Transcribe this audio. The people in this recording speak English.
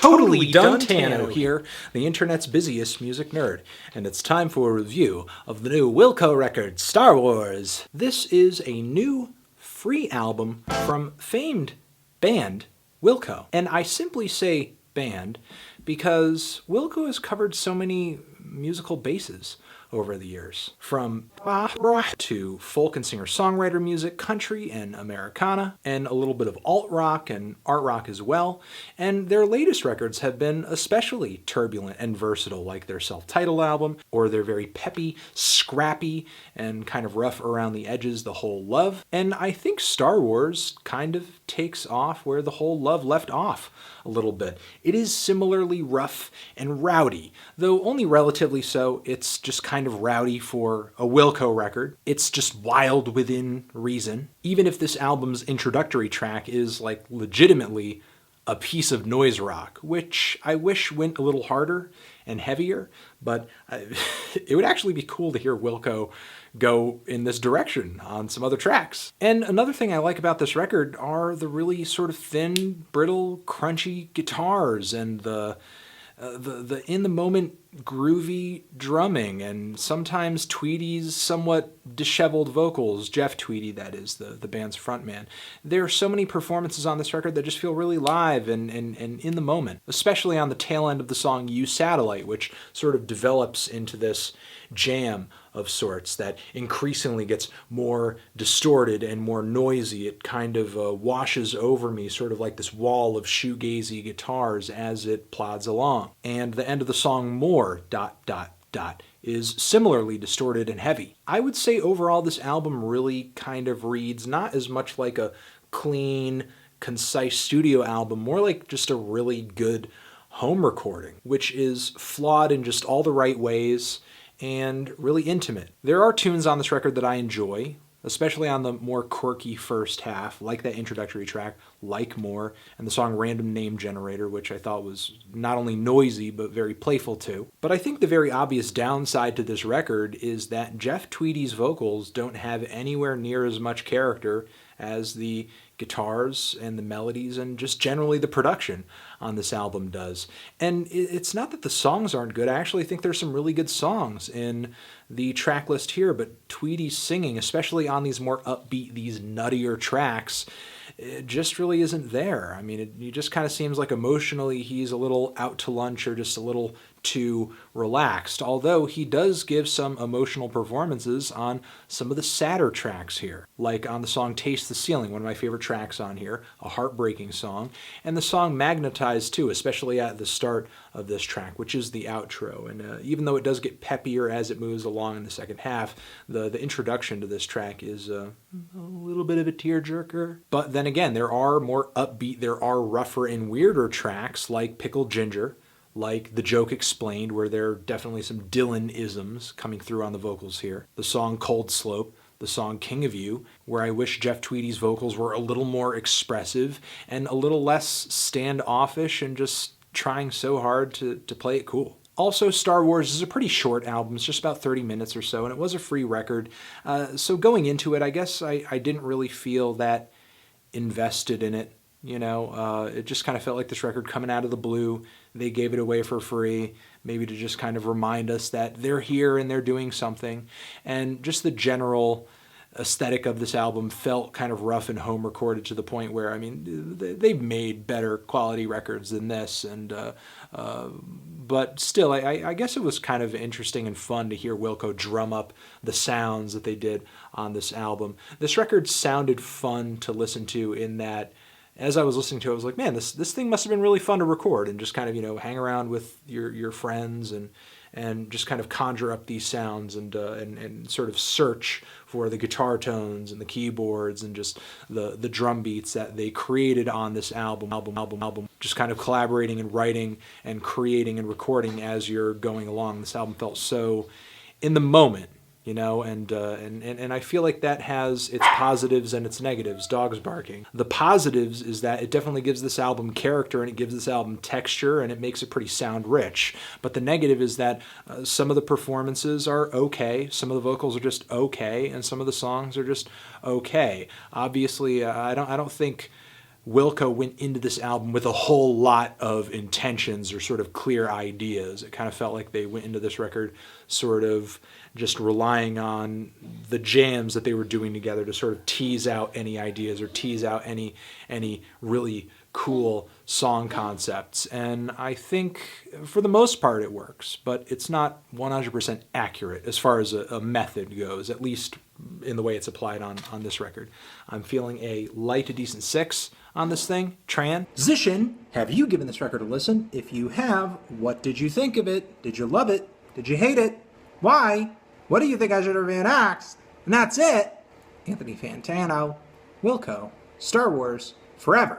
Totally Duntano here, the internet's busiest music nerd, and it's time for a review of the new Wilco record, Star Wars. This is a new, free album from famed band Wilco. And I simply say band because Wilco has covered so many musical bases over the years. From to folk and singer-songwriter music, country and Americana, and a little bit of alt-rock and art rock as well. And their latest records have been especially turbulent and versatile, like their self-titled album, or their very peppy, scrappy, and kind of rough around the edges, The Whole Love. And I think Star Wars kind of takes off where The Whole Love left off a little bit. It is similarly rough and rowdy, though only relatively so. It's just kind of rowdy for a Wilco record. It's just wild within reason. Even if this album's introductory track is like legitimately a piece of noise rock, which I wish went a little harder and heavier, but it would actually be cool to hear Wilco go in this direction on some other tracks. And another thing I like about this record are the really sort of thin, brittle, crunchy guitars and the in-the-moment groovy drumming, and sometimes Tweedy's somewhat disheveled vocals, Jeff Tweedy, that is, the band's frontman. There are so many performances on this record that just feel really live and in the moment, especially on the tail end of the song You Satellite, which sort of develops into this jam of sorts that increasingly gets more distorted and more noisy. It kind of washes over me, sort of like this wall of shoegazy guitars as it plods along. And the end of the song More, ... is similarly distorted and heavy. I would say overall this album really kind of reads not as much like a clean, concise studio album, more like just a really good home recording, which is flawed in just all the right ways and really intimate. There are tunes on this record that I enjoy, especially on the more quirky first half, like that introductory track, Like More, and the song Random Name Generator, which I thought was not only noisy, but very playful too. But I think the very obvious downside to this record is that Jeff Tweedy's vocals don't have anywhere near as much character as the guitars and the melodies and just generally the production on this album does. And it's not that the songs aren't good. I actually think there's some really good songs in the track list here, but Tweedy's singing, especially on these more upbeat, these nuttier tracks, it just really isn't there. I mean, it just kind of seems like emotionally he's a little out to lunch or just a little too relaxed, although he does give some emotional performances on some of the sadder tracks here, like on the song Taste the Ceiling, one of my favorite tracks on here, a heartbreaking song, and the song Magnetized too, especially at the start of this track, which is the outro. And even though it does get peppier as it moves along in the second half, the introduction to this track is a little bit of a tearjerker. But then again, there are more upbeat, there are rougher and weirder tracks like Pickled Ginger, like The Joke Explained, where there are definitely some Dylan-isms coming through on the vocals here. The song Cold Slope, the song King of You, where I wish Jeff Tweedy's vocals were a little more expressive and a little less standoffish and just trying so hard to play it cool. Also, Star Wars is a pretty short album. It's just about 30 minutes or so, and it was a free record. So going into it, I guess I didn't really feel that invested in it. You know, it just kind of felt like this record coming out of the blue. They gave it away for free, maybe to just kind of remind us that they're here and they're doing something. And just the general aesthetic of this album felt kind of rough and home recorded to the point where, I mean, they've made better quality records than this. And but still, I guess it was kind of interesting and fun to hear Wilco drum up the sounds that they did on this album. This record sounded fun to listen to in that, as I was listening to it, I was like, man, this thing must have been really fun to record and just kind of, you know, hang around with your friends and just kind of conjure up these sounds and sort of search for the guitar tones and the keyboards and just the drum beats that they created on this album. Just kind of collaborating and writing and creating and recording as you're going along. This album felt so in the moment. You know, and I feel like that has its positives and its negatives. Dogs barking. The positives is that it definitely gives this album character and it gives this album texture and it makes it pretty sound rich. But the negative is that some of the performances are okay, some of the vocals are just okay, and some of the songs are just okay. Obviously, I don't think Wilco went into this album with a whole lot of intentions or sort of clear ideas. It kind of felt like they went into this record sort of just relying on the jams that they were doing together to sort of tease out any ideas or tease out any really cool song concepts. And I think for the most part it works, but it's not 100% accurate as far as a method goes, at least in the way it's applied on this record. I'm feeling a light to decent 6 on this thing. Transition. Have you given this record a listen? If you have, what did you think of it? Did you love it? Did you hate it? Why? What do you think I should have been asked? And that's it. Anthony Fantano, Wilco, Star Wars, Forever.